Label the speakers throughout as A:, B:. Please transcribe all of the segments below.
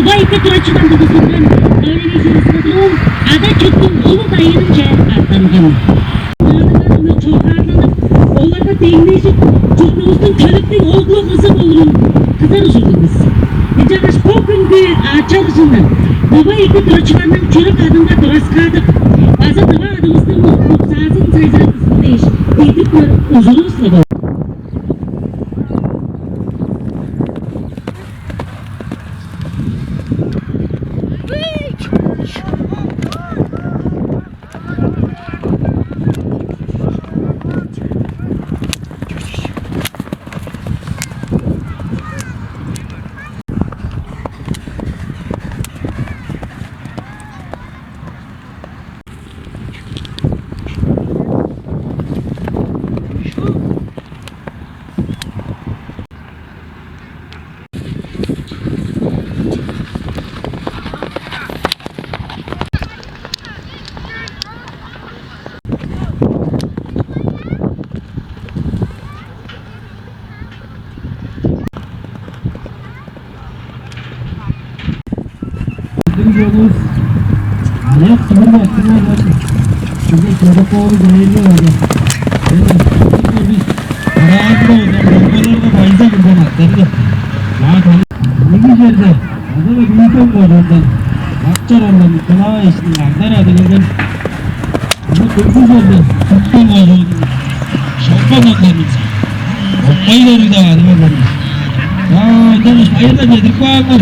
A: Baiknya keracunan kebetulan Indonesia sebelum ada cukup umum ayırınca atlandım. Anılarını çoğarlanıp onlara değinleşip çocuğumuzun körükten olduğu kızım olurum. Kızar üzüldünüz. Ecağız bugünkü çalışından baiknya keracunan çörük adımda duraskadık. Bazı dıva adımızda mutluluk sazın sayıları kısımdayız. Dedik mi uzunuzla bu.
B: Yolumuz ayak sınır bastırma zaten. Çünkü çocuk oğlu zehirli oldu. Biz kararlı oldu. Bunlar da bayıza buradan atlardı. Ne güzel de. Adı da büyük oldu ondan. Bakçar ondan. Kulağa eşliği. Aklar adınızın. Ama kırmızı oldu. Tuttum oldu. Şapkan ondan. Okmayı verir de adıma verir. Yaa demiş hayırlı dedik bağlar.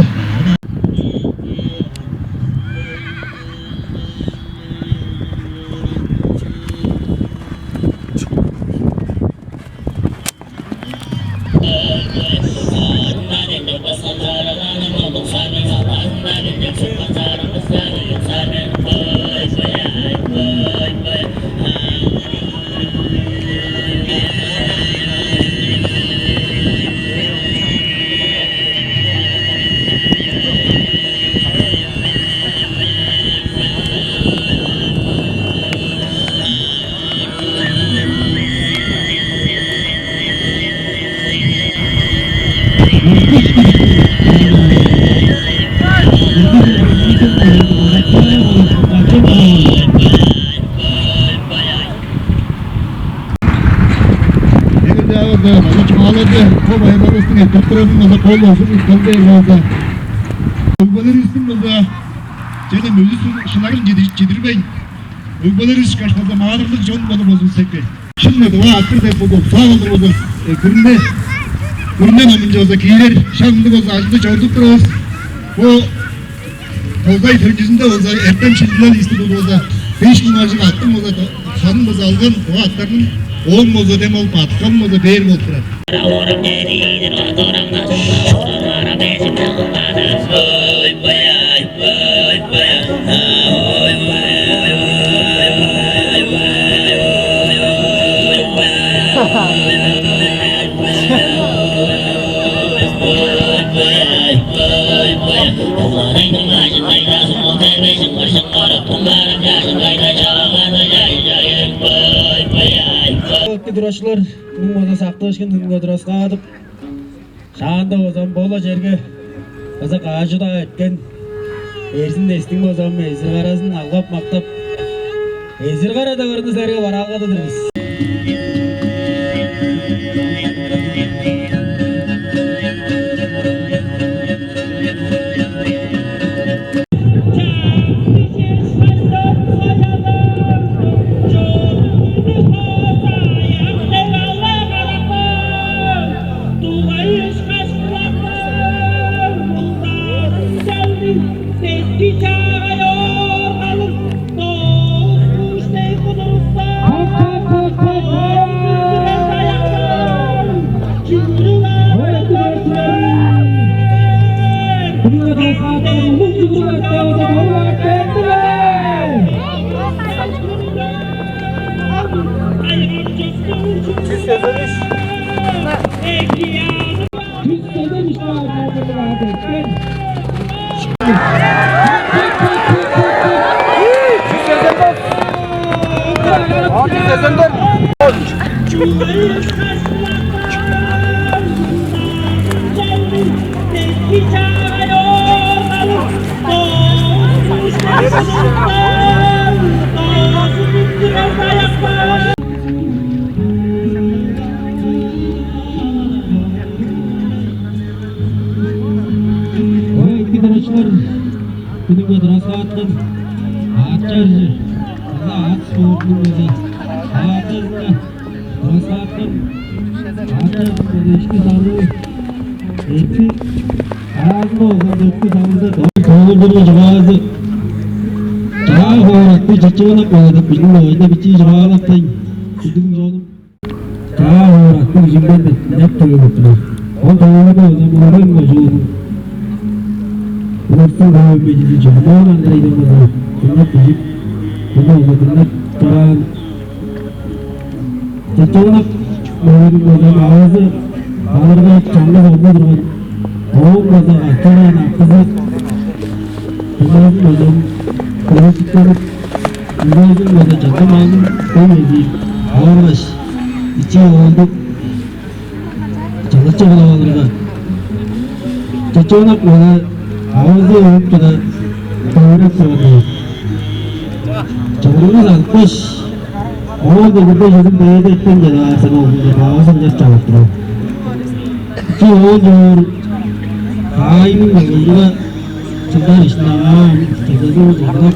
B: Doktorumuz da kol olsun, kalbeye olsa. Uyguları üstümüzde, yani müzik şunların cedirmeyin. Uyguları üst kaçmada mağarlık canlı bozun sekre. Şimdi de o akır depoda, sağ oldu bozun. Kırından amınca olsa kiler, şanlı bozun, acıda çorduk duruz. O Tozay Türkçesinde olsa, ettem çizgiler istedim olsa. 5 gün harcık attım olsa, şanlı bozun algın, o aktarının 10 bozu dem olup atkan bozu beğer bol kırar.
C: Duraşlar, bunun saktışkın hünge duras qadıp, şağında ozan bola jerge, oza qağıcı da etken, ersin destin ozan mezir qarasın algap maqtap, mezir qarada görünü serge var alqadıdır biz. 등교드라 사업은 홍주구가 되어서 놀라겠네.
B: Günümde rasattım, ağaçlarca, ağaç soğukluğunda, ağaçlarında rasattım, ağaçlarında eşki sağlığı, etti, ağzında olan döktü sağlığı, doğurdurma cevazı, cevap olarak bir çeçeğine koyduk, bizim oyunda bir çiğ cevaplıktayım, bizim canım, cevap olarak bir cimden de hep doğurduklar, o doğurdu o zaman ben bozuldum. Ulusal Hava Meclisi Cumhurbaşkanı Erdoğan'a hükümet edip bunu uzatılmak karar çeçeğine koyduğum ağzı ağırda canlı olma duran oğulmaza aktarıyan akızı kullanılmadan konuştukları kullanılmadan çatım aldım koymadı ağırbaş içi oldu çalışacak olanlarına çeçeğine koyduğum ağzı olup da doğru koydu. Çabuk almış. Orada burada yüzüm beyde ettim de daha sen olduğunda ağzını da çalıştırıyor. Ki oldu. Aynı yolda çıkar işte ağam. Çıkar olacak.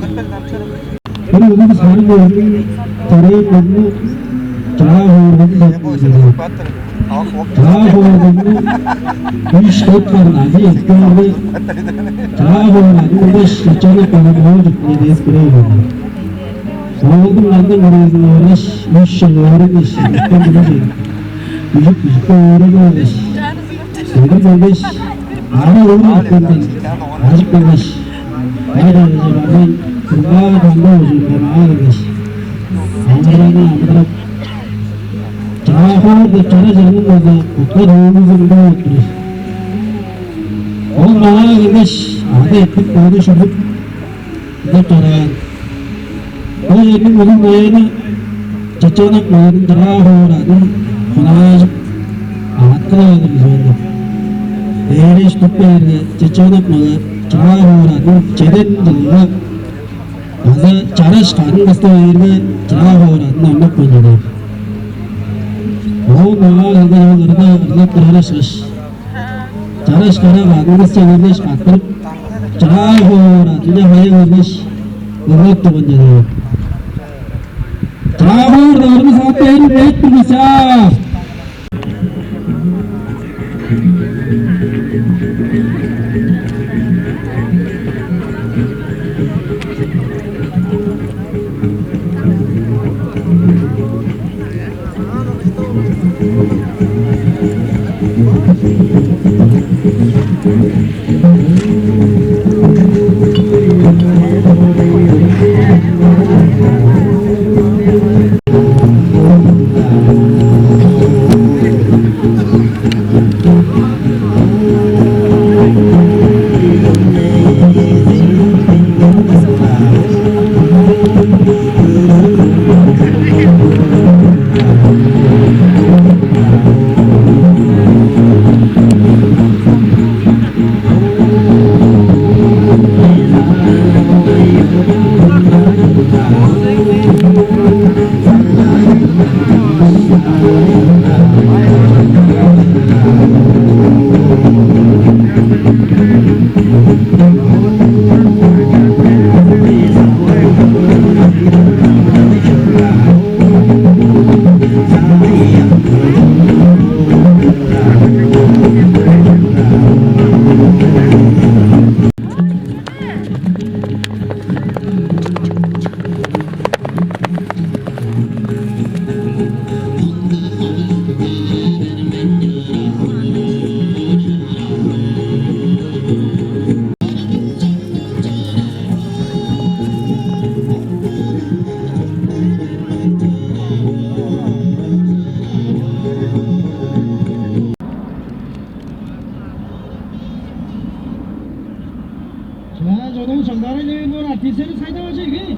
B: Bunu bunu sarı gördüm. Tarayı bunu çağa vurdum da. Çağa vurdum. İş topların acı gördü. Çağa vurdum. Bu iş çağa koyduğum olacak diye espriyor. Oğlum benden orasını uğraş, 3 yıl öğrenmiş, ben bunu dedim. Küçük öğrenmiş. Söyledim kardeş, ara uğraş benden, azıcık kardeş. Haydi acaba ben, kurbağa bende olacağım ben ağırmış. Amdıran, çağa da çara canım oldu, kutla doğumuzun da oturur. Oğlum bana kardeş, hadi ettik, konuşurduk. Bir de çarağın. O yerin onun boyunu çeçeğine koyduğum daha uğradım. Konağacık anlatkıla oldu biz öyle. Değeri iş tutmayırdı. Çeçeğine koyduğum çağa uğradım. Çeden yılına bazı çaraş karın bastı yerine çağa uğradım. Anlat koyduğum. O nağa kadar yollarda ırlak kırarışmış. Çaraş kara karın çevirmiş kattırıp çağa uğradım. Ne hayal vermiş. Irlak da bence Trabur doğru saatleri bekliyorsa.
C: 자, 저놈 정답을 내는 건 아티스트는 사이다마죠 이게.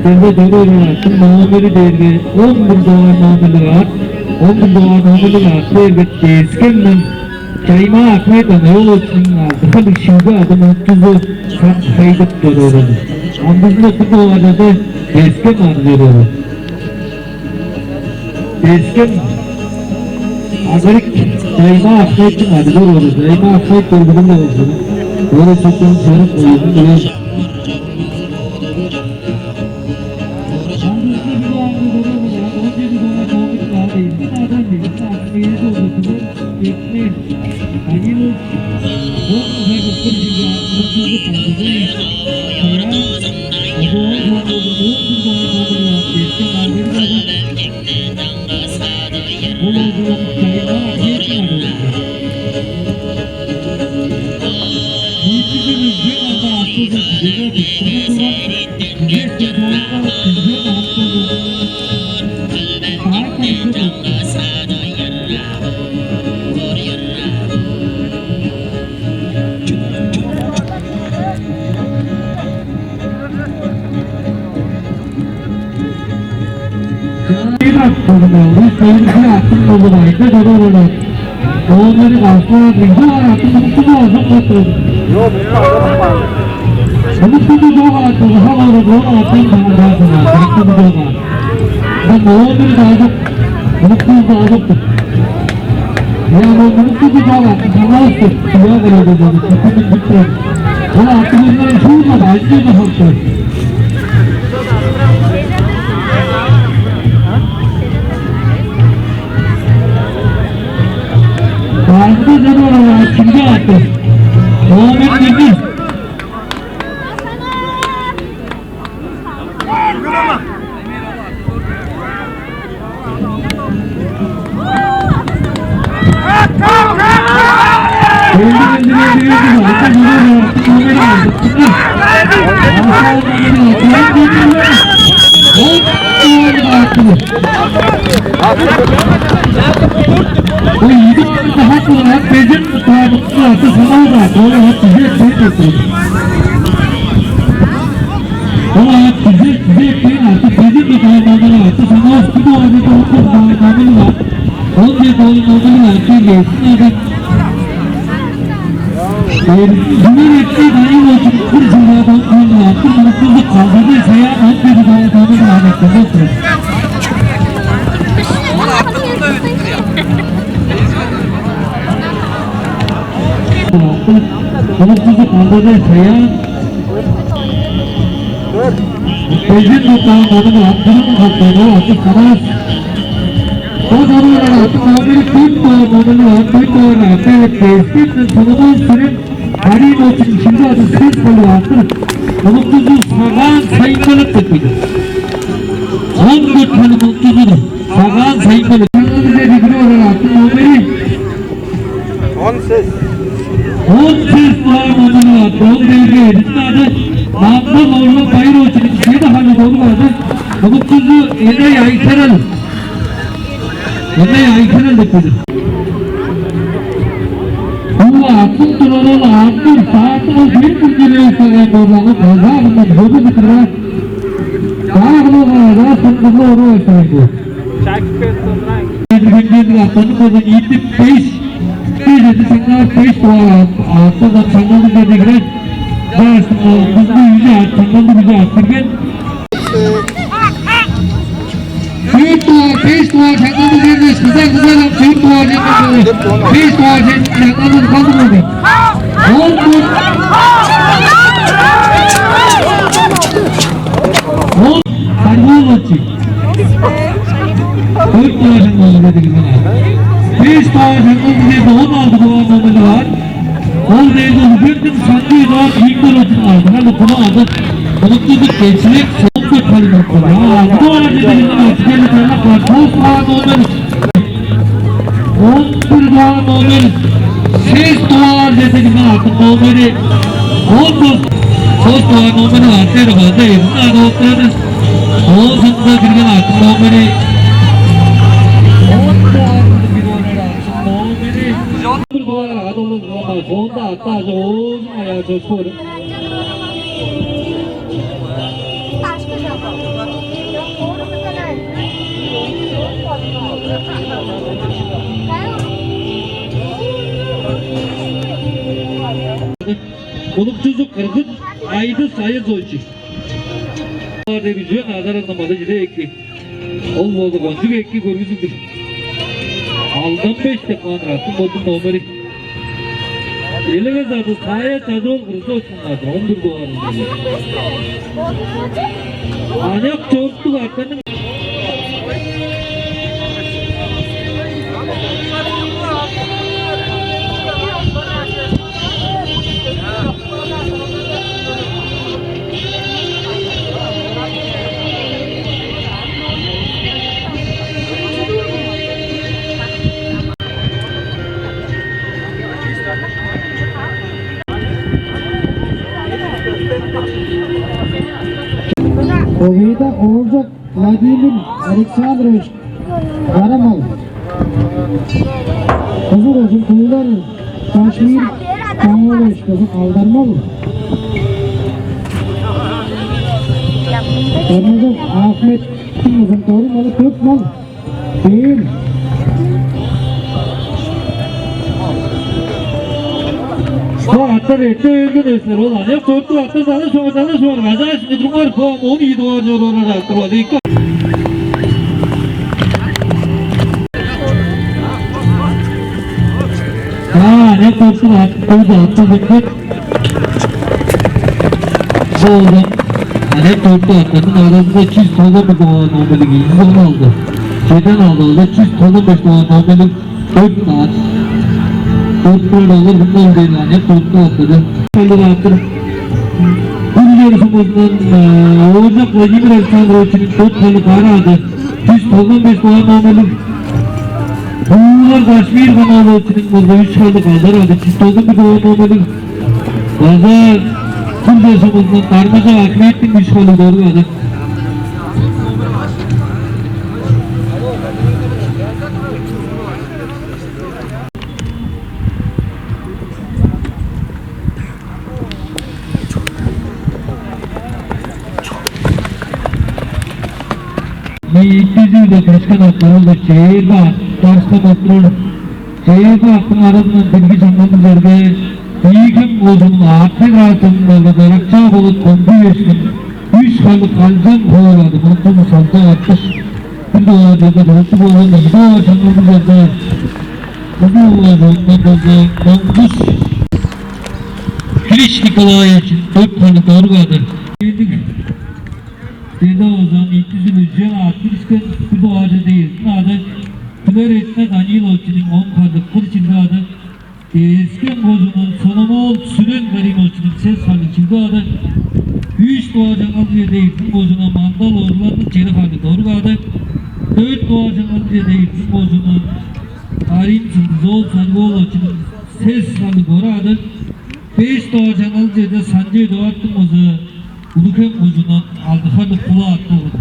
B: Kendi doğruyla nameli dergi 10 bin dolar nameli var. 10 bin dolar nameli var. Devlet değişkenle çayma akmaydan yol olsun daha bir şeyde adamın tuzu kaydıp duruyor. Andızında bu dolarda da değişken arıyor. Değişken agarik çayma akmaydan arıyor. Çayma akmaydan durumda olsun. Böyle çoktan sarıp oyunu Muhammed'i de aldık. Mutluluğu da aldık. Yani mutluluğu da aldık. Sana üstü. Suya verildi dedi. Kapının gitti. Ama aklımızdan şurada da acı da hakkı. Bazı da oralar kimde attı. Muhammed dedi. Bu yedi saat olarak bezin mutluluğu artı sana da doğru hep bize etmeyin. Ama bize etmeyin artık bezin de dağılmaları artı sana üstü doğru dağılmaları var. Onun bir dağılmaları var ki geçsin adam. Bunun hepsi daim olsun bir cümle dağılmaları artı mutluluk kaldırdı seyahat hep bir dağılmaları var. Mutluluk kaldırdı seyahat bezin dağılmaları artırın kaptanı artı sana o zamanlar artık muhabiri Türk doğumunu var, Türk doğumunu artık değiştirdi. Sonundan süren Harim olsun şimdi adı ses kolu artık. Mutluluğu sağan sayımbalık tepkidir. 14 tane mutluluğu sağan sayımbalık. Bize bilgi olarak artık muhabiri 10 ses doğumunu var, doğum devri edildi adı. Mahmut oğluna bayır olsun, şeyde halı doğru vardı. Mutluluğu ele yaytıralım. Yine aykırı dıkıdır. Bu akıl durarlı akıl saatini bir bilgileri söyleyen doğrulanı pazarının hobi bitirme. Dağlı olarak sınırlı oru saydı. Bir atlanı bozun yedi 5 dedi sanlar 5 dolar altı da sanırlı dedikleri hızlı yüce sanırlı yüce attırgen. Büyük duvar, 5 duvar çakmamız yerine güzel büyük duvar çakmamız 5 duvar çakmamız kaldırmadı. 10 sargılı olacak. 4 duvar çakmamız dedik bana. 5 duvar çakmamız yerine 16 duvar çakmamız var. 10 değil de büyüktüm sandığı daha büyük duvar aldı. Hadi bunu aldık. Mutluluk geçmek çok kalimat var. Bu arada dediğimden oksijenli kaynak var. Toz duvar normal. 11 duvar normal. 6 duvar dediğimden artık normali. 19 toz duvar normali var. Seyre fazla yedim. Daha da oturuyoruz. 18'e girgen artık normali. 10 duvar dediğimden artık normali. 11 duvar adamın normal. Sonunda hatta uzun ayağı çalışıyorum. Konukçuzluk kırgın aydı sayı zoyçu. Var demişiyor nazar anlamadı yine ekli. Olmadı boncuk ekli görgüsüdür. Aldım 5 defa rahatım bozdum nomeri. Elime zaten sahaya çadır ol kırısı olsunlar. 11 dolarında. Ancak çoğunluk arkanın Ovida Oğuzak Vladimir Aleksandrovich Karamal Kızıl olsun Kuyular Kaşmir Kanaloviç kızı Aldarmalı Karnazov Ahmet Kızım Torumalı Kökmal Değil Bu atlar ette öldürüyorlar olan hep tortu atlar sana sonra gaza şimdi durumlar kovam 17 dolar olarak durmadı. Ne korktu var. Oldu atladık. Oldu. Ne korktu atladın. Arasında çiz tola bir doğa nomeli gibi. 110 aldı. Şeyden aldı. Çiz tola 5 doğa nomeli 4 saat. 4 böyle olur. Bundan değil. Ne korktu atladı. Şöyle attım. Bu yarışımızdan Oğuzak Vladimir Aleksandrovich'in 4 tane karı aldı. Çiz tola 5 doğa nomeli Bunlar Kaşmir Kanaloğlu'nun burada 3 kaldı kaldır aldı. Çiftoldu bir doğum olmalı. Bazı tüm yaşamızdan karmaca akıbettin 3 kaldı doğru kaldı. İlk başkan atlarında şehir var. Başkan atlar. Şehir hakkın arasında bilgi sanmamız üzerinde İlkim bozumun artık altında darakça olup kondu yaşın 3 kalı kalcan koyuladı. Bunun salta atmış. Bir doğa dedi. Dostu boğulanda bir doğa sanmamız üzerinde bu doğa konmuş. Kiriş Nikolay için 4 kalı doğru kaldı. Dedi o zaman ilk yüzün ücret artırışken bu doğacı değil. Adı Floret'te Danilovich'in 10 kadı kırçıldı adı. Esken bozunun sonunu süren Garimovich'in ses halı çıldı adı. 3 doğacın alıcı değil. Bozuna mandal oğurlandı çeyrek halı doğru kaldı. 4 doğacın alıcı değil. Bozunun Karim Zol Sangoğlu'nun ses halı doğru adı. 5 doğacın alıcı da Sancay Doğattı bozu. Ulukem bozunun aldı halı kulağı attı oldu.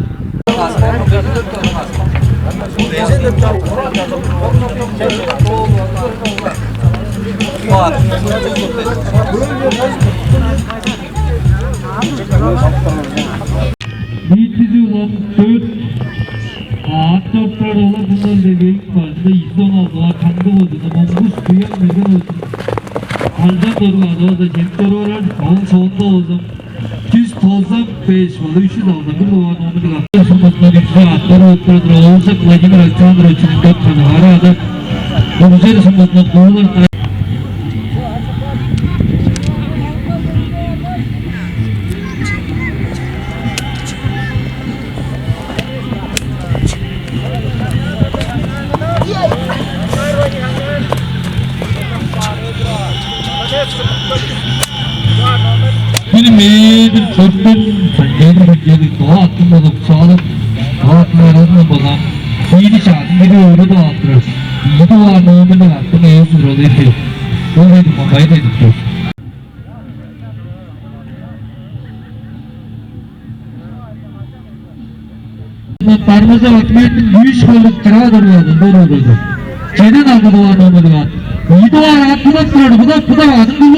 B: Nitizi olan 4 ağaç toplar olan bundan bebeğin fazla 116 kandı olduğunu mongus duyan meydan olsun. Aldan doğru adı o da cemleri olan onun sonunda oldum. 200 tozdan 5 var, 300 aldı. Bir doğa nomunu kaptı. Sonunda bir atları otlardır. Oğuzak Vladimir Aleksandrovich'in 4 tane aradı. Oğuzak sonunda doğular benim bir çöpten yedik doğa attım olduk sağlık doğa attım arasında bozan iyiydi çağırdım bir öyle doğa attırır iyi doğa nomunu attım eğitim oluyor ki o dedim bakayı dedik yok parmaza bakmayın 100 kalıp çırağı duruyordu doğru oldu şeyden aldı doğa nomunu attı iyi doğa attım attırıyordu bu da attım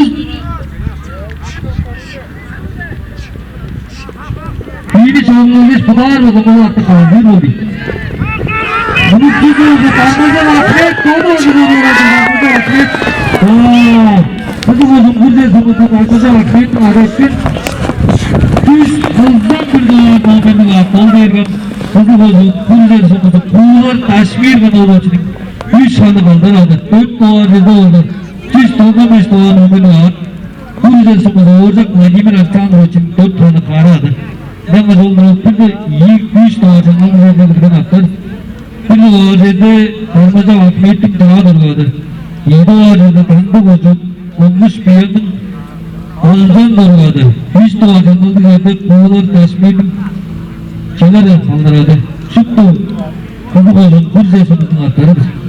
B: İyi çoğunluğumuz kadar o zaman artık hazır oldu. Bunu tutuyordu, parmaza atlet, doğru oldu parmaza atlet. Hadi bozun, burada sonunda parmaza atlet, adetsin. Düz, hızdan bir daha nomeni var, kol vergen. Hadi bozun, burada sonunda Kuğular Kaşmir ve Novoç'un 3 tane kaldan aldı, 4 doğa ceza oldu. Düz, 95 doğa nomeni var. Burada sonunda Oğuzak Vladimir Aleksandrovich'in 4 tane karı aldı. Ben de dolduruldu da 3 doğacın alacağını birden atlar. Bir doğacında parmaca akmeyetim daha duruladı. 7 doğacında kandı bozuk, olmuş bir yanın alacağını duruladı. 3 doğacında alacağında Kuğular Kaşmir'in şeyler kaldırıldı. Çıktı. Kandı bozuk, bir sesimizin atlarıdır.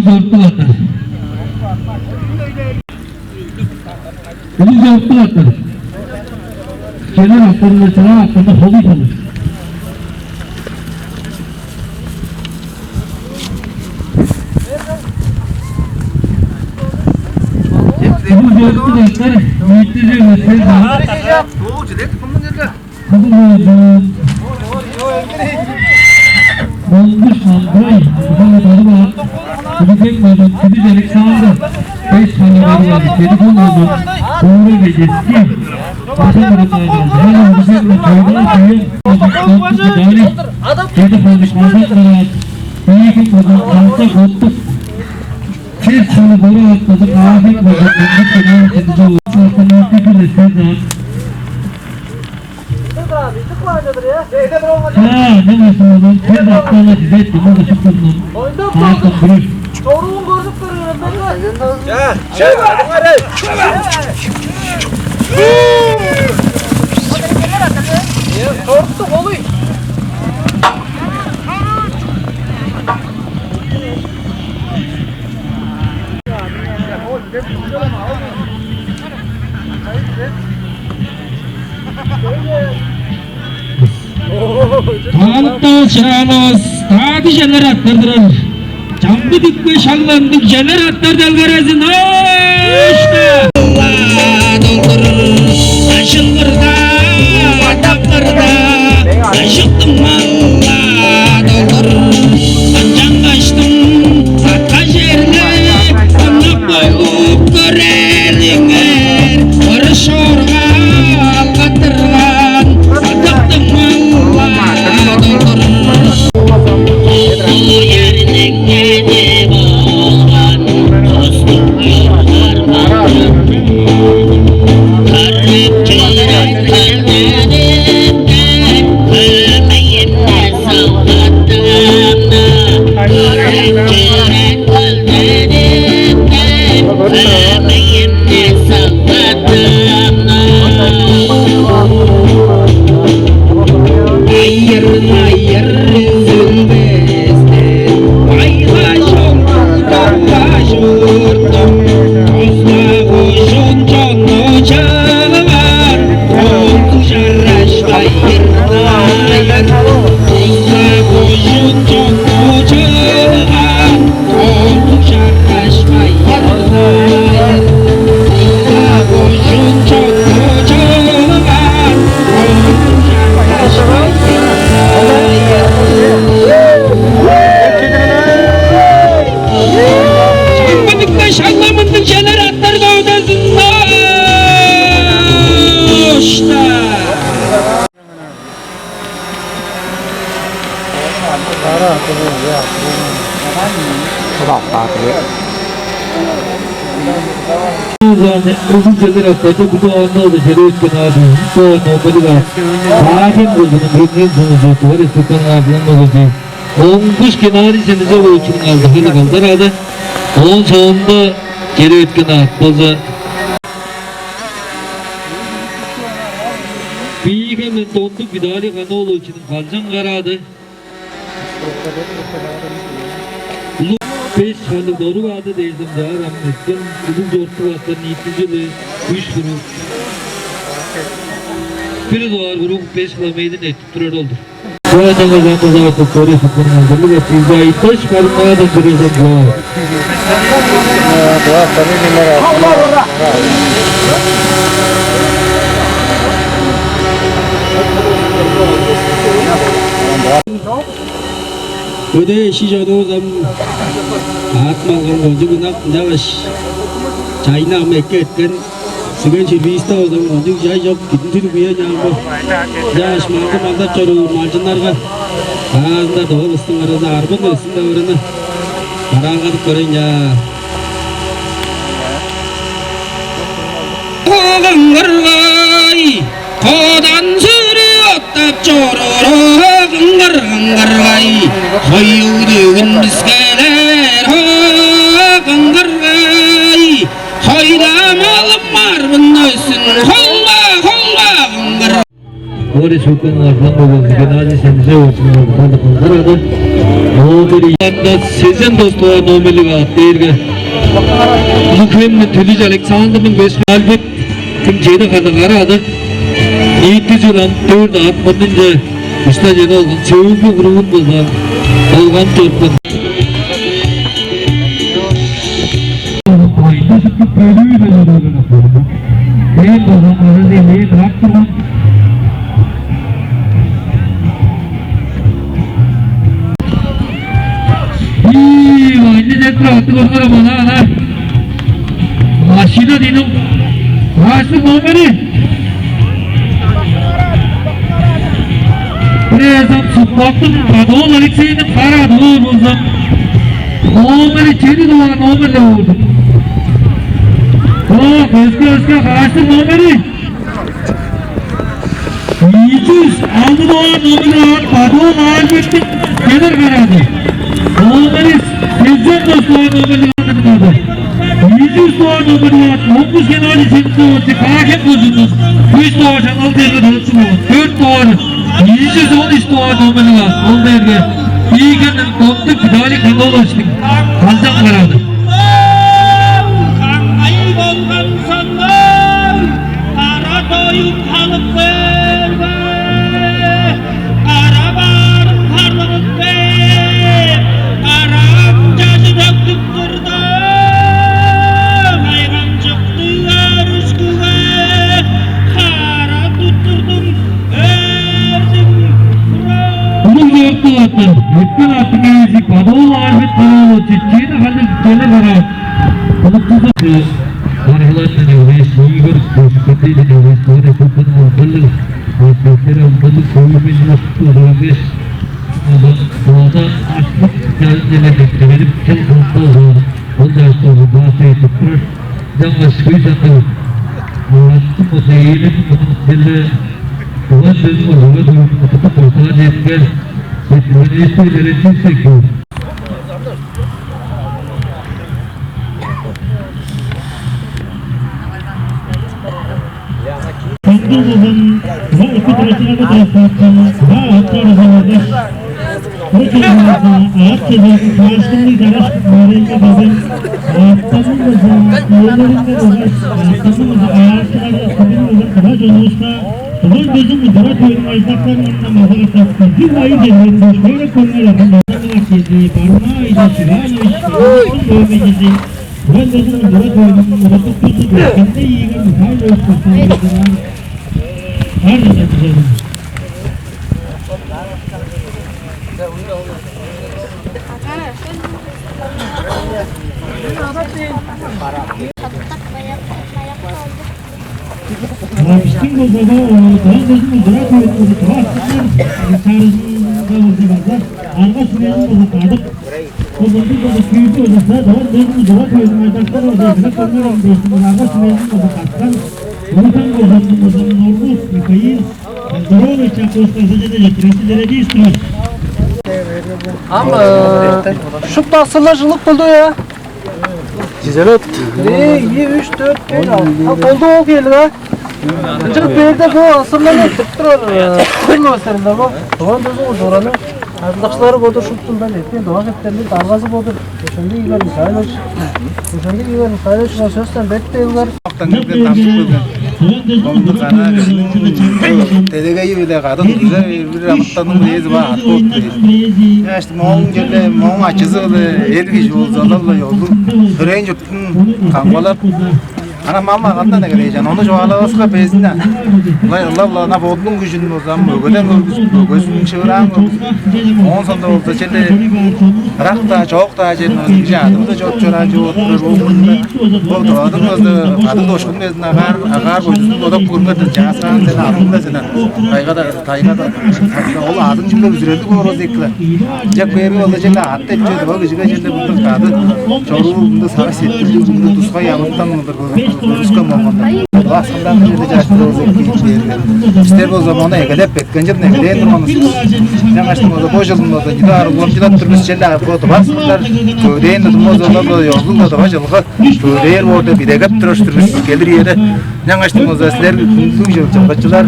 B: Zortlu atlar. Bunu zortlu atlar. Şeyler atlarında sıra atlarında holu kalır. Bu zortlu atlar büyütücü ve sevda. Olmuş Andrei. Bu da var. Çocuk Alexander 5 tane var. Telefon oldu. Doğru ve eski masalarından her güzel kaynağı büyük Yedi konuşmadan iyi ki konuşmakta koptuk. Bir sürü doğru atladık. Afiyet olsun. Mutlu edici olsun. Saltanatlı bir esnaf. Ne nasıl oğlum? Bir dakikada size ettim. O da çıktım. Hakan buyur.
D: Çoruğun gördük görüyorum ben de. Çoruktu oluyor.
C: Dağlıkta çırağımız daha jener attırdılar. Camlı dikme şallandık jener attırdılar garajın. İşte. Allah doldurur. Aşılırda, adamlarda. Aşıktım Allah doldurur. Ancak kaçtım, hatta жерle. Ona koyup görelinler. Barış orga algatırgan. Adaptım Allah doldurur. Bu yerinin gece boğan. Dostum yollar bağlı.
B: Uzun süredir atladı. Bu da onda oldu. Şöyle üstün abi. Bu da normali var. Hakim buldum. Hüküm sonucu. Var ya Sultan abinin oldu. 15 kenarı senize o için aldı. Hele kaldı herhalde. Onun sonunda geri üstün atladı. Bir hemen donduk. Bir daha Kanoğlu için kalcan karadı. 5 hanı doğru vardı değildim daha rahmetken. Uzun zortu varsa neticeli 3 grup. Bir doğar grup 5 kilometre net tuturar oldu. Bu arada kazandı zaten soruyu tutmanın hazırlık ve sizde taş karınlara da kırılacak bu. Dua tabi bunlar
C: Öde 시저도 좀 atmagan oldu bunak navaş China meketken sigen çirvisto dım oldu ya yok gittin bu ya nyambo ya şmarka malda çoru malcınlarga ağızda doğal ıstın arada arbın ıstın davranı karangat körün ya Gıngargay kodan sürü otap çororo Gıngargay Hoyuğduğun miskeler Gıngargay Hoylamalım marbın ölsün Holla holla gıngar
B: Orada Sultan ablam babası cenaze senize olsun. Orada konuşaradı. Nomeli yanında sezen dostluğa nomeli var. Değirge. Ukrayna Tülüc Alexander'ın beş albet tüm ceyde kadar aradı. İhtiyacılan 4 atmadınca işte ceyde olsun. Çevik grubun da olgan törpün. Maşina dinin Başlık nomeri. Prezam Sıddaktın Kadıoğlu Alexey'nin Karadı Uğur'uzdan nomeri çeni doğa nomerle vurdu. Özge başlık nomeri. 200 aldı doğa nomeri Kadıoğlu Alexey'nin Kenar Karadı. Nomeri 80 doğa nomeri aldı. 200 doğa nomeri aldı. 9 kenarı çeni doğa Kaket bozuldu. 3 doğa çanalı devre dağıtım oldu. 4 doğa 213 doğa nomeri var. Ol derge. İyi günün koptuk pidali kandolaştık. Kalacak karadı.
C: Kangayı bolgan sanlar, kara doyup kalıp verme, kara bağırıp karlıp ver, kara amcacı döktük kırdım, aygan çıktı erişküve, kara tutturdum, verdim,
B: Bunu bile yoktu attı. Yetkin attı neyisi. Kadıoğlu Arifet Karaoğlu. Çiçeğini halde kenar karadı. Bunu tuzu. Arılar ne veş, yiğir, koşkutlu ne veş, doğru kupun ortalığı. Ortalıkları ortalığı soğuğumuz nasıl olabilir? Doğada açlık geldiğinde verip tel kontrol oldu. Ondan sonra bahseye tutturur. Canla sıkıyı takılır. Murat'ın o değilim, onun belli. Ulan sözüm o zaman durum tutup ortağa cengen. Seçimini isteylere çirsek yok. Kendi zaman ve iki tarafına da taraflarını ve atlar zamanında bu kelimlerden ayak çevirip karşılığını garaş öğrenci bizim ayaklarının da zamanlarının da ayaklarının da ayaklarının da ayaklarının Ulan bizim idara koyun ayaklarının da mazara kaptı. Bir ayı devlet boşluğuyla konuya yakın. Parmağı yedi, parmağı yedi, silahla işleyen dövmecisi. Ulan bizim idara koyunun uğratıp tutup kendi yiğigen müteahhit olsun. Her ne güzelim. Bizim bu baba ulan bizim idara koyunun çağrısında uzayacaklar. Arka süreyinin uzatadık. O zaman da büyük uzatlar da bizim idara koyunun ayakları uzayacaklar. Onların değiştirdiği arka süreyinin uzatacaklar. Buradan uzatımızın normal yıkayı Здорово, Чаковская задержать, реsidерedi istiyor.
D: Ama şu tasırlacılık oldu ya. Güzel oldu. 2, 3, 4, 5, 6. Oldu o geldi ha. Çıkıp bir de bu asırlarla tıktırır. Kırma gösterinde bu. Doğan düzü oranı. Arkadaşları bodur şuttundan etmeyin. Doğan heplerinin dargazı bodur. Şimdi iyi verin sayılır. Şimdi iyi verin sayılır. Şuna sözden bekleyiyorlar.
E: Telegayi bile kadın güzel bir ramazanın rezi var hatta ya işte mağun gelle mağun açızı elgi yol zalalla yoldu süreyin yuttun kangalap ana mama kanda ne gereyeceksin onu çoğala vasıka bezinden Allah na bodlun gücünün o zaman mögöden gözünün çığıran on sonda olsa çelle rakta çok da çelle gücüadım da çok çörancı oturur o doğadın özde adı doşkun bezine agar gözünün odak kurmadı çağısan sen adında sen taygada ol adın cümle üzerinde koroz ekle jak beri oldu çelle at tepçiydi o gücüge çelle bundan kadı çoruğu bunda sarı settirdi bunda tuzga yağlıktan mıdır Ruska momanda. Aslında ne de İster o zamana egelep bekkence ne bileyim durmanız. Ne açtım o da boşaldım o da gider ulaşılan türlü şeyler foto bastılar. Töreyin de o zaman da yolda da başladı. Töreyin orada bir de tıraştırmış gelir yere. Ne açtım o da sizler duyuyor çabacılar.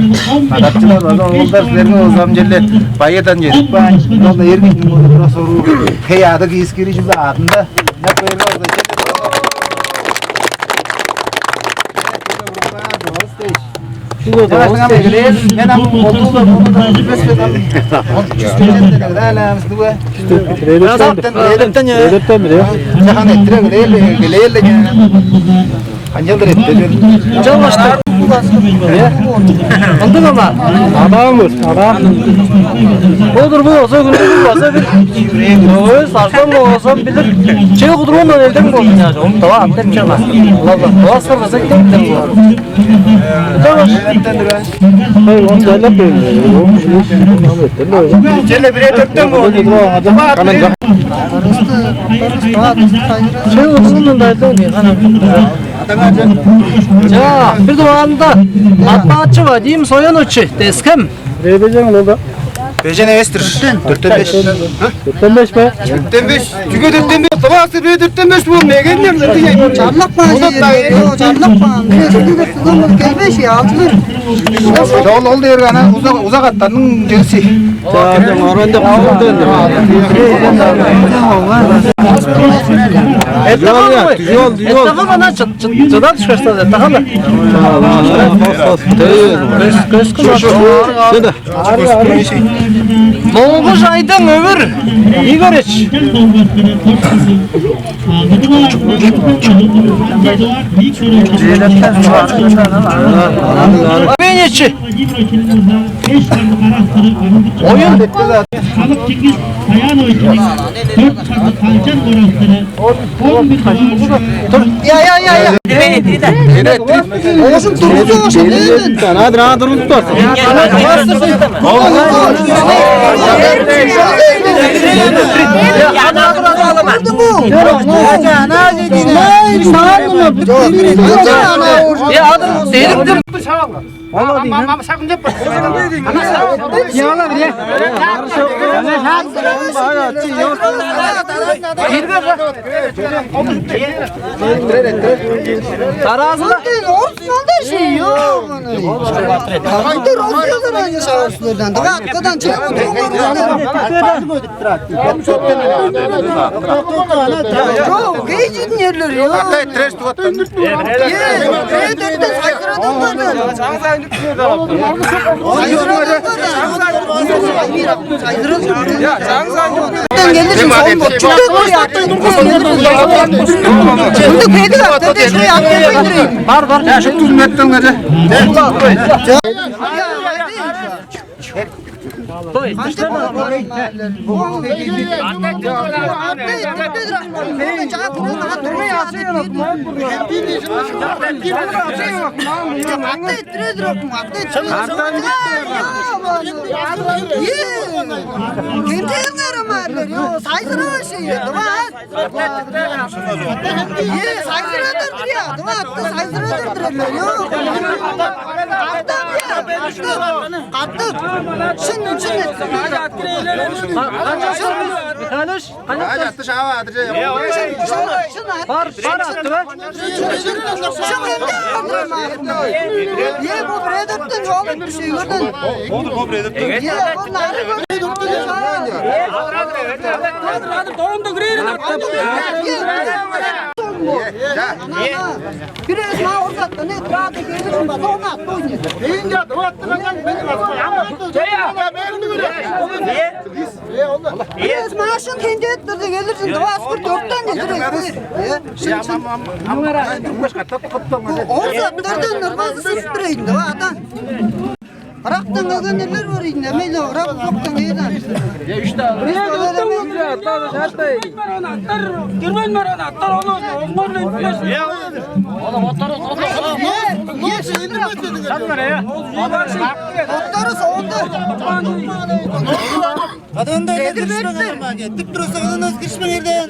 E: Adatçılar o da onlar sizlerine o zaman celle bayadan gelip ben o da yer gittim o da soru heyadı ki iskiri cümle adında. Ne böyle o da Şurada da olsa gelin. Ben ama olduğunda bunu da besledim. Can
D: Aldın ama. Adam vur. Adam. Odur bu olsa günü bu olsa bir. Oy sarsan mı olsa bilir. Şey kudurmandan elden mi oldun ya? Onu tava attım çama. Allah. Doğa sarmasa gittim bu. Tamam. Hayır onu da yapayım.
E: Celle bire dörtten mi oldu?
D: Şey kudurmandan da elden mi? Ya bir duvarında matbaatçı var diyeyim soyan uçu deskem. Ne edeceksin orada?
E: Becene estir. Dörtten beş.
D: Dörtten beş mi?
E: Dörtten beş. Çünkü dörtten beş. Sabah asır bire dörtten beş bu. Ne gelmiyorum zaten.
F: Çarlak bağ yok, çarlak bağ. Şimdi de kızım gelmiş ya, altılır.
E: Doğal oldu yergana. Uzak attanın gerisi.
D: Çağırdım oranda kurdun. Yol ya, yol. Etaka bana çıdan çıkarsa da etaka mı? Kız Moğuş aydan ömür. Igoriç. Ben içi. Oyun bitti zaten.
B: Kalıp 8 ayağın oyuncusu, 4 çarpı kalcan orasını, 11
F: Ya. Oğlum durdu olsun değil.
D: Hadi durun tutarsın. Ya adım değilim.
E: Ama sakın yapma.
D: Tarazıda.
F: Ortada şey yok. Haydi rozluyorlar aynı şahıslardan. Daha arkadan çıkıyor. Yok, gecin yerleri yok.
E: Hatta tres tuvattan.
F: Dörtten saykıradan vardı. Gelirsin son çıktı buraya attın. Şimdi kredi attın da şuraya attın.
D: Var.
E: Ya şu tuz metten gece.
F: Biraz daha uzattı. Ne? Rahat gelirsin. Bak onu at. Biraz maaşın kendi ettirdi. Gelirsin. Dava askur 4'ten gelir. Orzattırdın. Nırmazı sıçtırayın. Dava atan. Araktan kalkan neler var yine. Meyle arak soktan yedan.
D: Ya işte. Buraya götürdüm mü buraya? Atlar zaten. Girmeyin bana atlar onu. Osmanlı etmez. Ya oğlum atlar o.
F: Niye sinirlenmedin? Sen nereye? Atlarız onda.
E: Kadın da gittik durursa kadın nasıl kırışma yerden.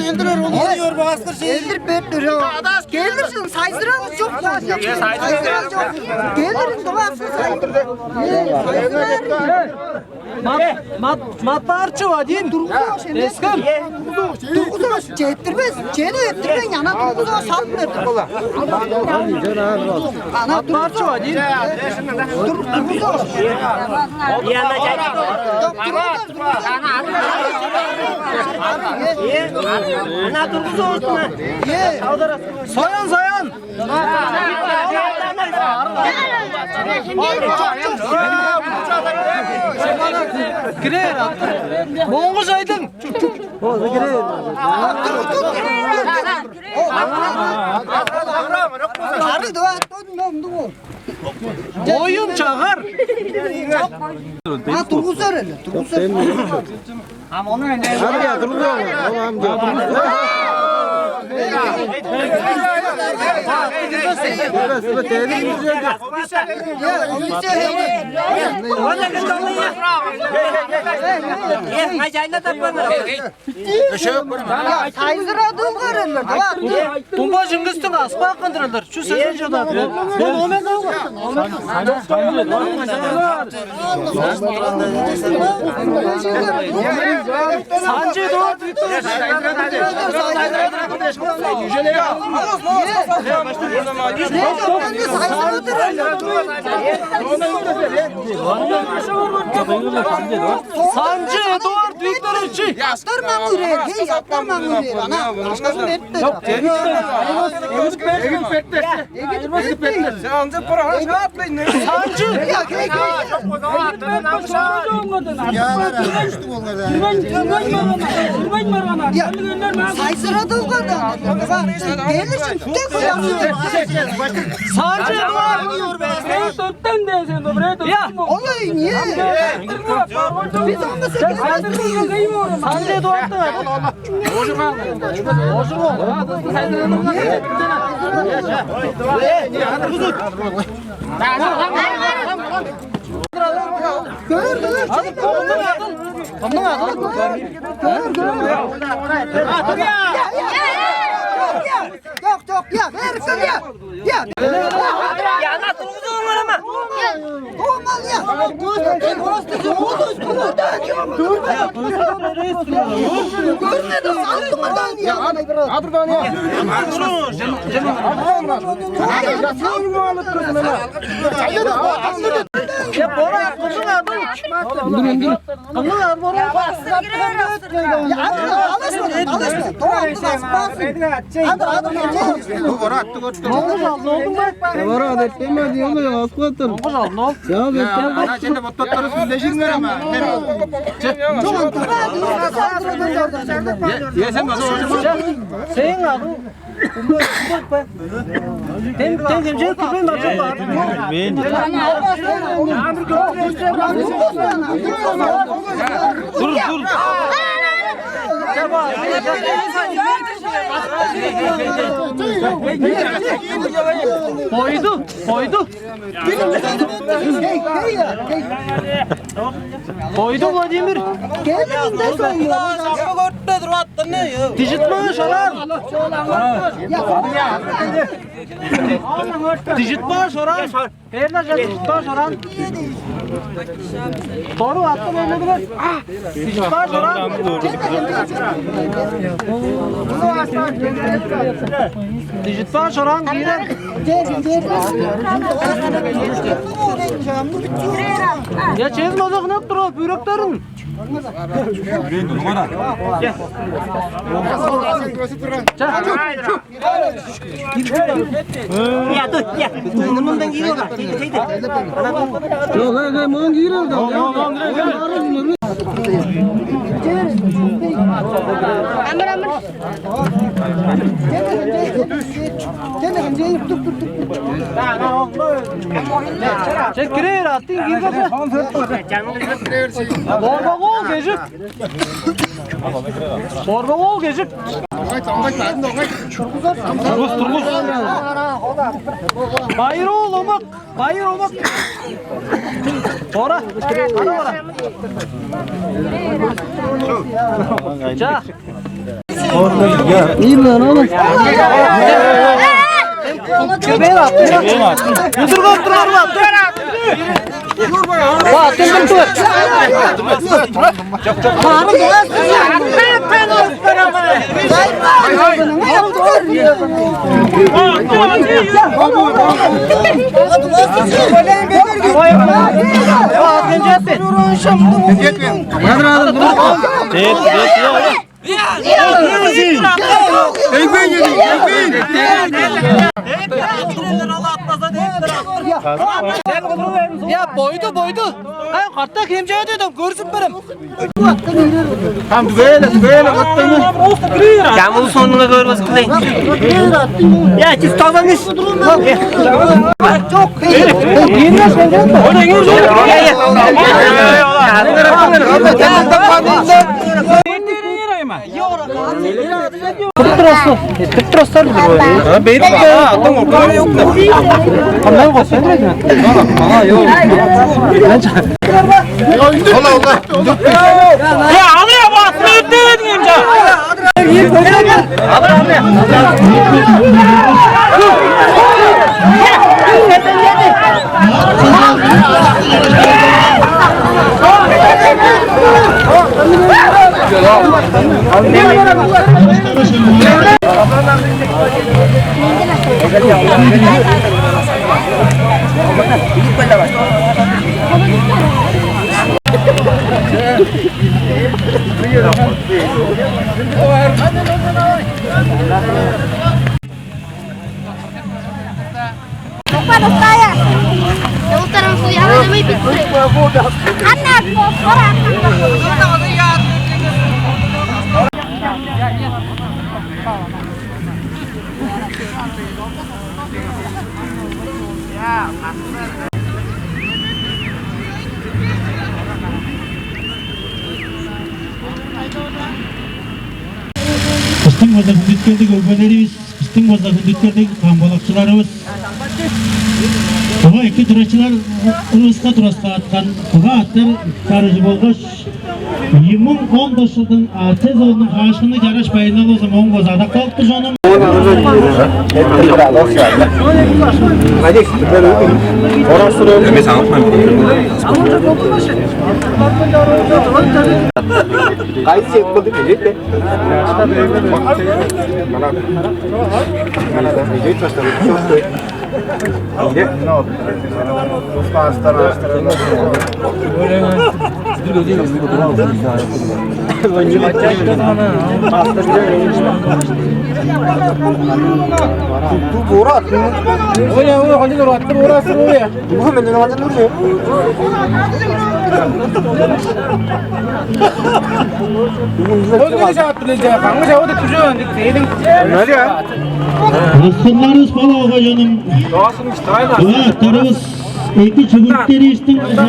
E: Eldirir onu oluyor bu asker şey.
F: Eldir bettir ya. Gelirsin saysıramız çok ya. Saysıramız çok. Gelirsin duvarsın saysıramız.
D: Matbaarçı var diyeyim. Eskem.
F: Durguza çektirmez. Çeni ettirmen yana durguza salmırdı.
D: Matbaarçı var diyeyim.
F: Durguza.
D: Soyan. Girer. Boğuz aydın. Boğuz girer.
F: Hadi dua dön dur.
D: Oyun çağır.
F: Ha Turgut söyle. Turgut söyle. Sayzıradığım kararlar da.
D: Tumba jingistің аспақ қындырылыр. Şu sözün жода. Бұл омен Санжи Дуат Викторович. Санжи Эдуард Викторович.
F: Yaptırma buraya. Hey yaptırma buraya. Ana. Başkasını etti.
D: Санжи.
F: Ya sayzıradığım kararlar. Gelirsin. Tek
D: Санжи Эдуард. Ya.
F: Olay niye? Biz olmasa
D: Санжи Эдуард'ın adı.
F: Yok ya verirsin ya. Ya.
D: Ya nasıl uzun ama?
F: Olmaz ya. Görmedi sandığımdan ya. Adırdan ya.
D: Ya Bora kızın adı. Dur. Kızın adı Bora.
F: Alışma. Tamam.
E: Bu bora attı koçtu.
B: Bora da etmedi ya aslatır. Ya bekle.
E: Ana şimdi bototları süzleşin ver ama. Yesem nasıl olacak?
D: Senin adın. Temcil kupayı nasıl var? Dur. Koydu. Koydu Vladimir. Dijitma şarar. Dijitma şarar. Perna dijitma şarar. Doğru attı böyle bir. Dijitma şarar. Dijitma şarar girer. Ya çezmezek ne duruyor büyüklerin? Ya dur ya. Bundan giriyor bak.
B: Yok lan mon giriyor da.
D: Çek girer attın gir Borba gol geçip. Borba gol geçip. Turgus. Bayır olmak. Bora. Ça.
B: İyi lan oğlum.
D: Köpeğe bak. Dur. Bak, dur. Ya boydu. Ben kartta kimce ödedim, görsün benim.
E: Tam böyle attın.
B: Camın sonuna görmez kızay. Ya siz tozanız.
D: Çok iyi. Yiyinmez ben canım.
B: Oraya gir.
D: Tıktıraslar mı böyle?
B: Ha benim ya adam ortada yok da.
D: Ondan kopsun değil mi? Aa yok.
B: Ya alıyor bu aslında ötledin imza.
G: Para saya. Yang utara suya ada may bitre. Anak ko, para.
B: Kıştın orada hündütkerdik ölbelerimiz, kıştın orada hündütkerdik kambalakçılarımız. Oğa iki duraçılar ırıska atkan, oğa atlar karıcı bolgoş. 2015 yılın Artez oğlunun haşkını yaraş bayınalı o zaman 10 gozada kalktı canım. Rızkınlarız bala oğa canım. Oğa atlarımız eki çubukları içtin kıza.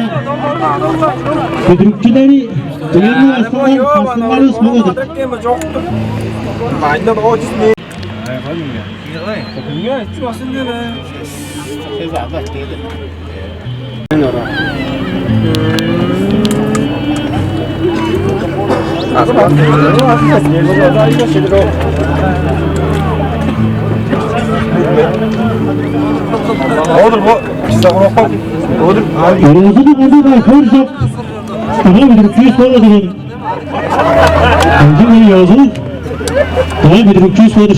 B: Kudrukçuları önemli aslanlarız baladır.
E: Olur bu. Olur.
B: Rozunu kadar korcak. Tamam mıdır? 200 dolar olur. Önce beni yazın. Tamam mıdır? 200 dolar.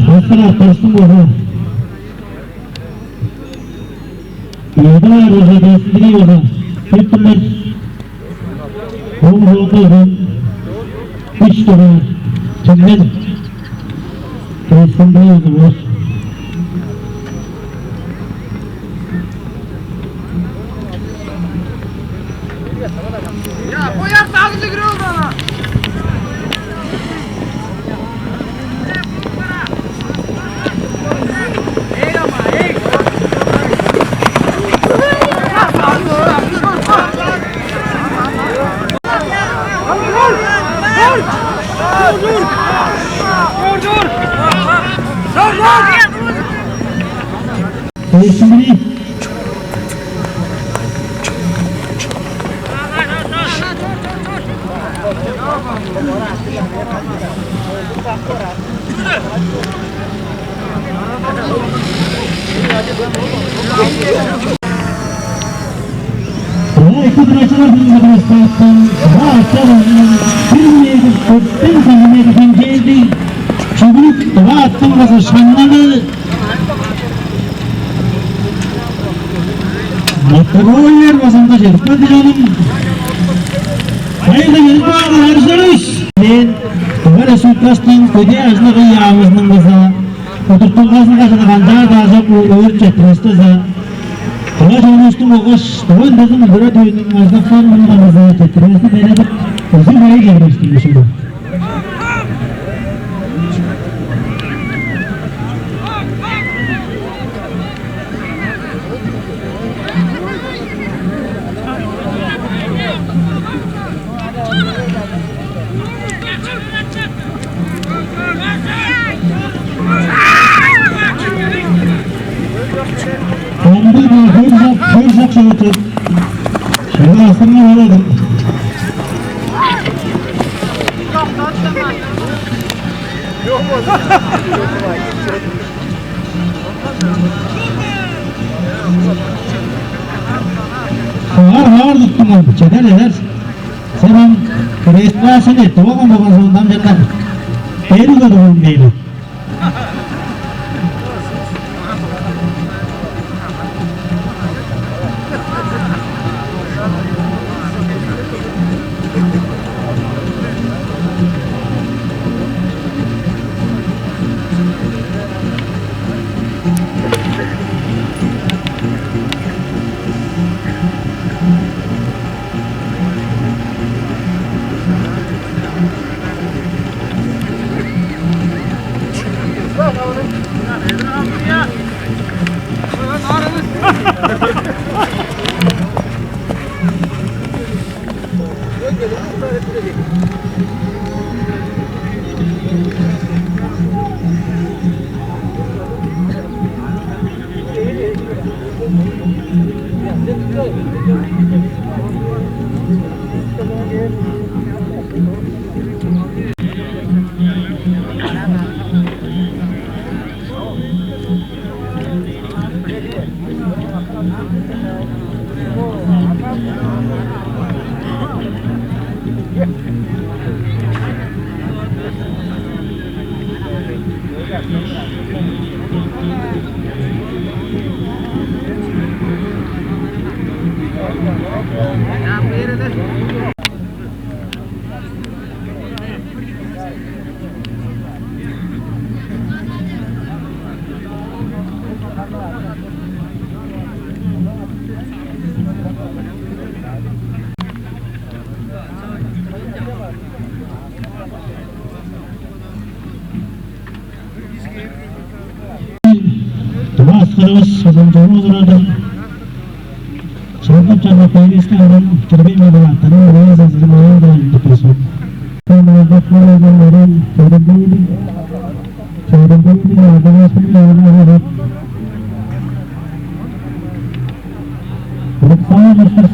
B: Hastalar karıştım bu ha. Yolda roza değiştiriyor yolda. Hepinler Oğul yolda hiç dolar. Kimler? Değiştiriyor yolda.
F: Ya koyar sağlıcı giriyor bana.
B: Şimdi iki duraçlar bilmediğiniz kalktım. Rahatlar bir yeri köpten kendine giden geldi. Çubuk rahat Yaptığımızı şanları Motorlar basında hadi canım. Hayırlı günler arkadaşlarız. Ben böyle suikastın kötü ağzına yağımızın kıza. Oturttuğun ağzına kaçınan daha da azap ölçe tristeza. Kulaç olmuştum oğuz. Doğan dedim bıra düğünün ağzaklar bundan kıza. Tristeza beraber uzun ayı gelmiştim şimdi. Hırsak soğutur. Şimdi aslında öğredim. Ağır tuttum onu. Çeder eder. Senin restorasyonu etti. Bakın sonundan cennet. Beni görürüm beni. Askerimiz kazandığımız oradan Çarpıp paylaştıklarından terbiye edilenlerin oraya zazırmaya da yapıyorsun. Kanaldakilerin çevremdeydi arkadaşlarımla Lütfen Alkışlarız.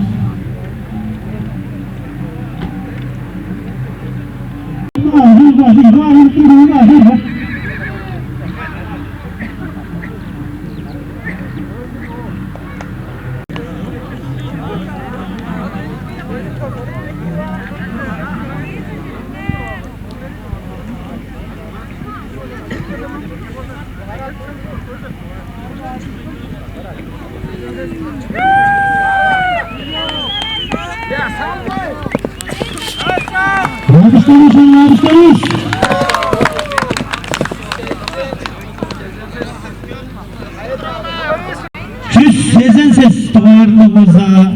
B: Küs sezen ses duvarımıza.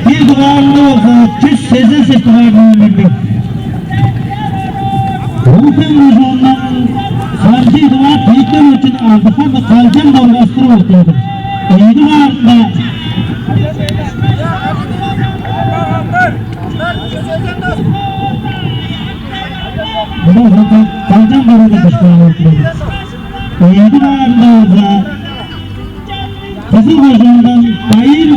B: Bir duvarlı olsa küs sezen ses duvarını verdik. Ruhun huzurundan sanki duvar büyükler için aldıklarla kalcan dalgasını ortayadır. Eğitim ağırında kalcan dalgasını ortayadır. Eğitim ağırında Kızıl Hoca'ndan bayır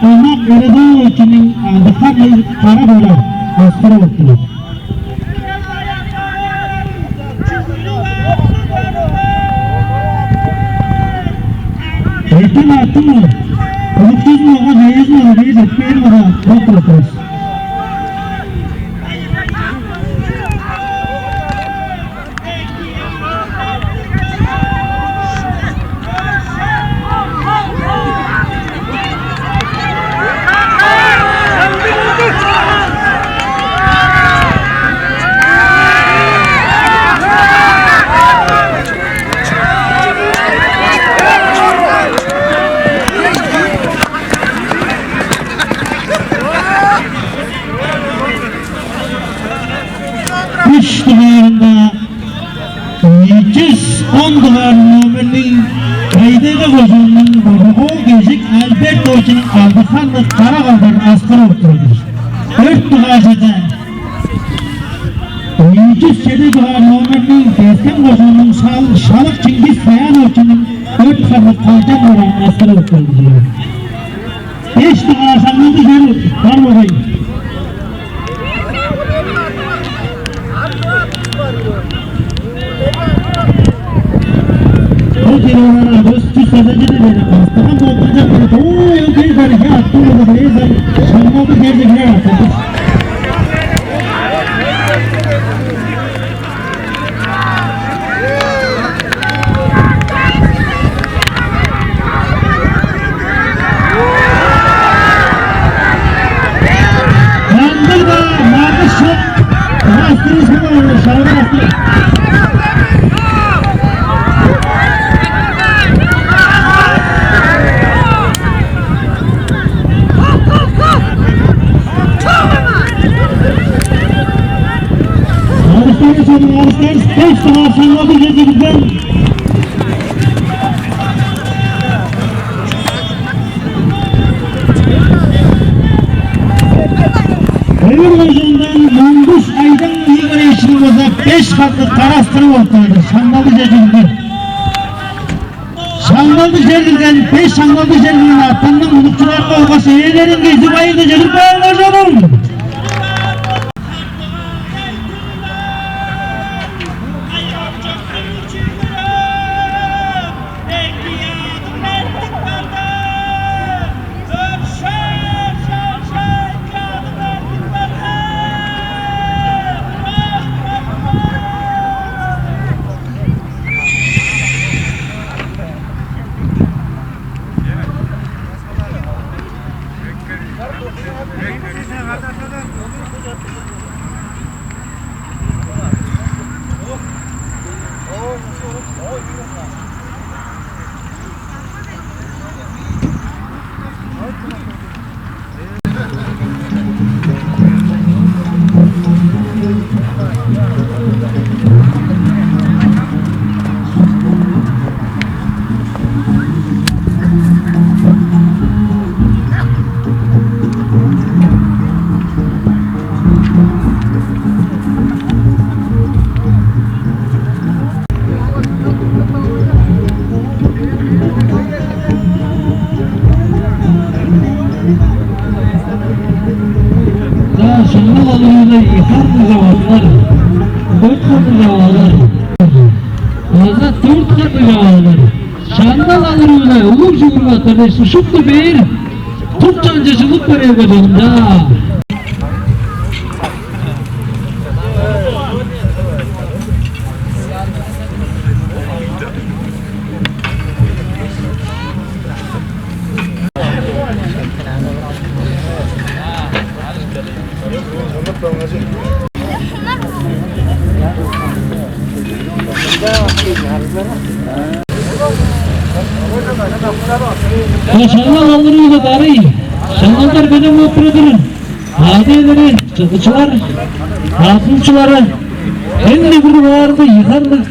B: olmak Eredoğlu için aldıklarla kara bolar askeri ortayadır. Erken attı mı? Umutsuz mu? O neyiz mi? Neyiz etmeyin mi? Çok korkuyoruz. Üç duvarında 210 duvar numarının Kaydega Hoca'nın Borgo Gezik Albert Hoca'nın aldıklarla Karakal'dan askeri oturuyor. 4 duvarcada 207 duvar numarının Destem Hoca'nın Şalık Çingiz Sayan Hoca'nın 4 duvarlı kalcan oranın askeri oturuyor. 5 duvar sanıldı görür. Var mı bakayım? Onlara dostu sadece de verir. Tamam da oturacak böyle. Ooo yok bir tane şey attım orada neyse. Şanlı bir gerçekler attım. Yandı da nerede şok. Rastırız mı var? Şarabı rastırız. Ağustos'tan 5 dolar sanmadı gezimizden. Ömür Hoca'ndan Manguş Aydın Yıgır eşliğimizde 5 katlı karastırı ortaydı. Şandalı gezimizden. Şandalı gezimizden 5 şandalı gezimizden artandan unutçular kavgası eylerin gezi bayıldı gezim bayılacağım. Şanlı alırıyla yıkardı zavallar, 4 katı zavallar, bazen 4 katı zavallar. Şanlı alırıyla uluk cumhurbaşkanı suçuklu bir Türkçancılık var evvelinde. Şanlı alırıyla bari, şanlılar benim oturudur. Hadiyeleri, çıkıcılar, hasılçıları, en de bir vardı yıkardı.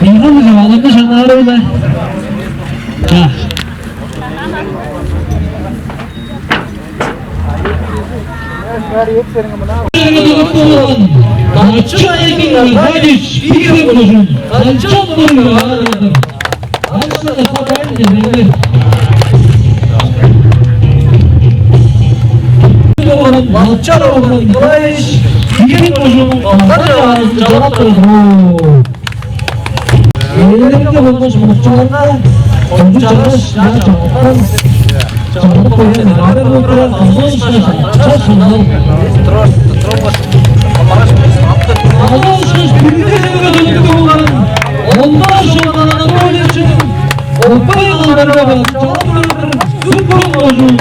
B: Bilgin mi? Alındı şanları öyle. Ha. Kalça yekin kardeş, bir buluşun. Kalça buluyor ağırladım. Kalça da sabahın gezelir. Kalça oğlum, kardeş, bir buluşun. Kalça ağzı cevap oldu. Ellerinde bulmuş muhtemelen oncu çalış, ya çabuktan çabuk koyun, beraber oturan azal şaşırın. Azal şaşırın, bir de dönüp olanın, ondan sonra Anadolu için, Avrupa yıllarına bak, çalıp süper olsun.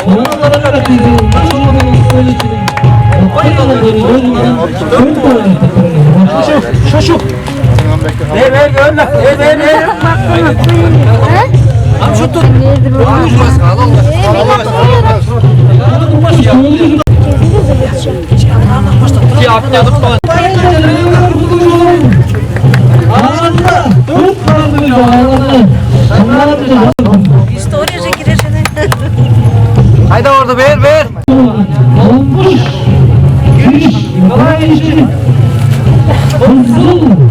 B: Onlara kadar bizi, Anadolu'nun söyleşinin, Avrupa yıllarına bak, şu. Ver gönlek. Ver. Am şu tut.
F: İstoriye girişini.
D: Haydi orada ver.
B: Olmuş. Giriş. Kolay işi. Olsun.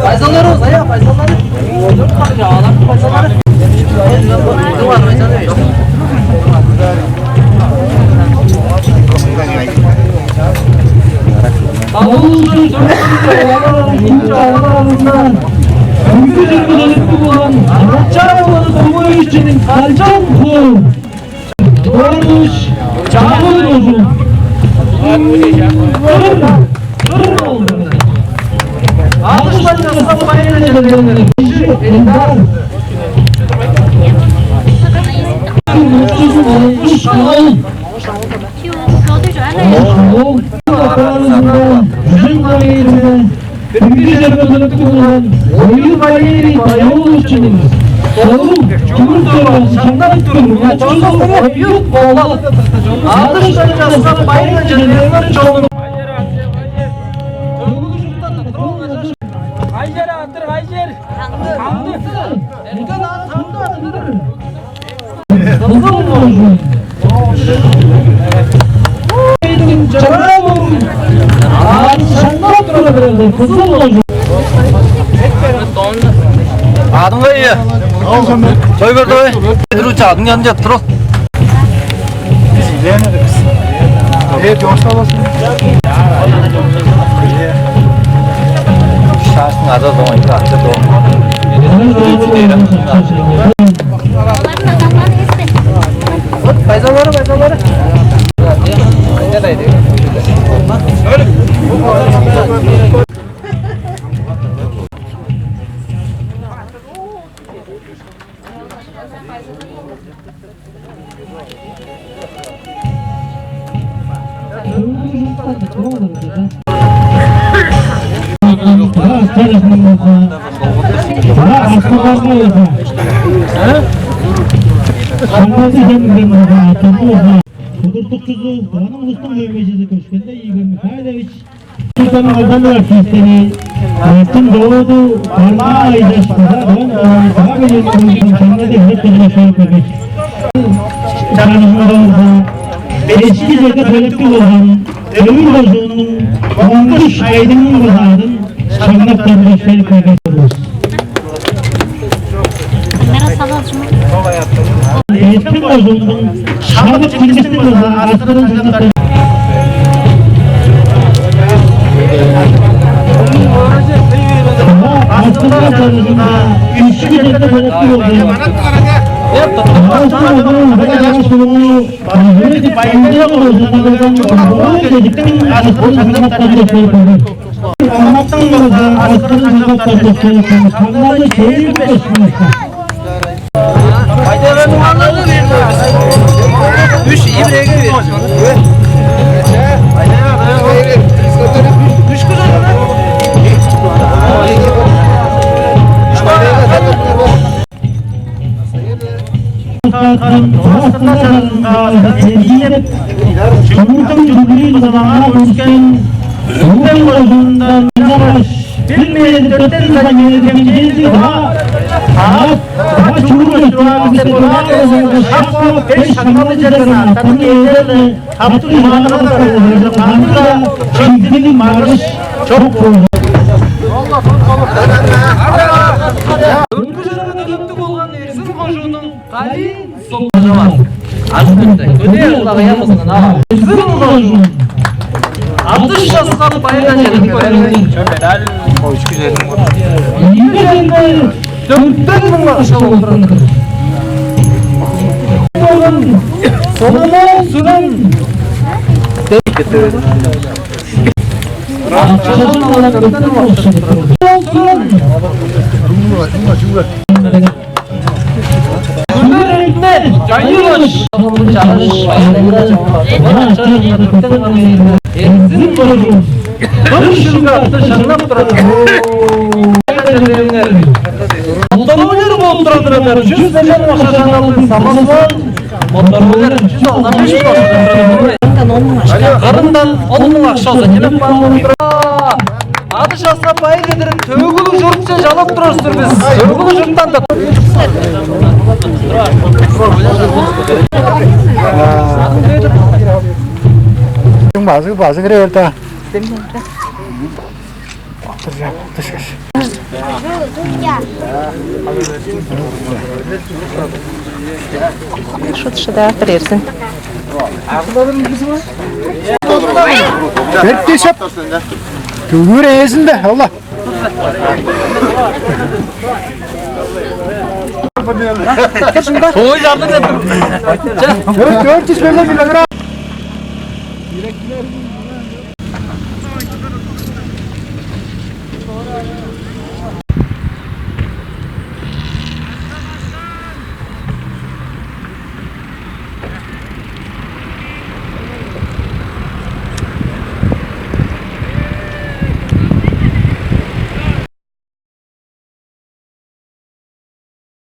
D: Paysalları olsa ya paysalları. Paysalları. Adın var ya. Soy verdi oy. Dur çağırdın yanınca dur.
E: Evet, yavaşla basın.
D: Şahsın adı da oydu. Paysalları. Neredeydi?
B: Kudurtukçusu, Doğan'ın Ulus'tan dövmecisi Köşkende İgor Mikhailovich Sultan'ın Aldanlı artistleri Tüm doğdu, parmağı aydaştılar, Doğan daha belirli kendine de hep bir şey yapmak. Çalışmalarımızda eski zeka talepli olan Ömür Bozuğu'nun olmuş aydınlığı vazadın şanlıktan bir şey kaybediyoruz. Eski Bozuğu'nun şanlık bilgisini vazadı aslanın şanlıktan aslanın çalışında üçlü zeka talepli olan Çamurdan cumhuriyet zamanlar uçken Önden koyduğundan savaş bilmeyen dörtten zaman yönetemeyeceğiz ha. Ha çubuğu şurada bize koyduğundan şapka beş şakalı cezana tanı yerlerle haptı yumakına da koyduğundan kandıra kendinin marş çok koydu.
D: Atış şasıdan bayılan yedik görelim. Dörtten mi var aşağı oturan? Sonuna süren. Çalışın olarak dörtten mi var aşağı oturan? Günlerinde cayılmış. Çalış. Bana çalış. Dörtten mi var? Enzin boyun. Barışırga attı şanlap duradu. Motorlar mı oturadırlar? 100 dejen başa şanlapın samaslan. Motorlar 165 başa şanlapın. Karından onun akşası gelip bağlı. Adı şahsa bayı gedirin. Tövgülü jurtça jalıp durursun biz. Tövgülü jurttan da.
E: Bazı kere öyle.
F: Şu da versin.
E: Bekleyip Tüvür ezinde Allah.
D: Soğuş yardım ettim.
E: 400 kilogram.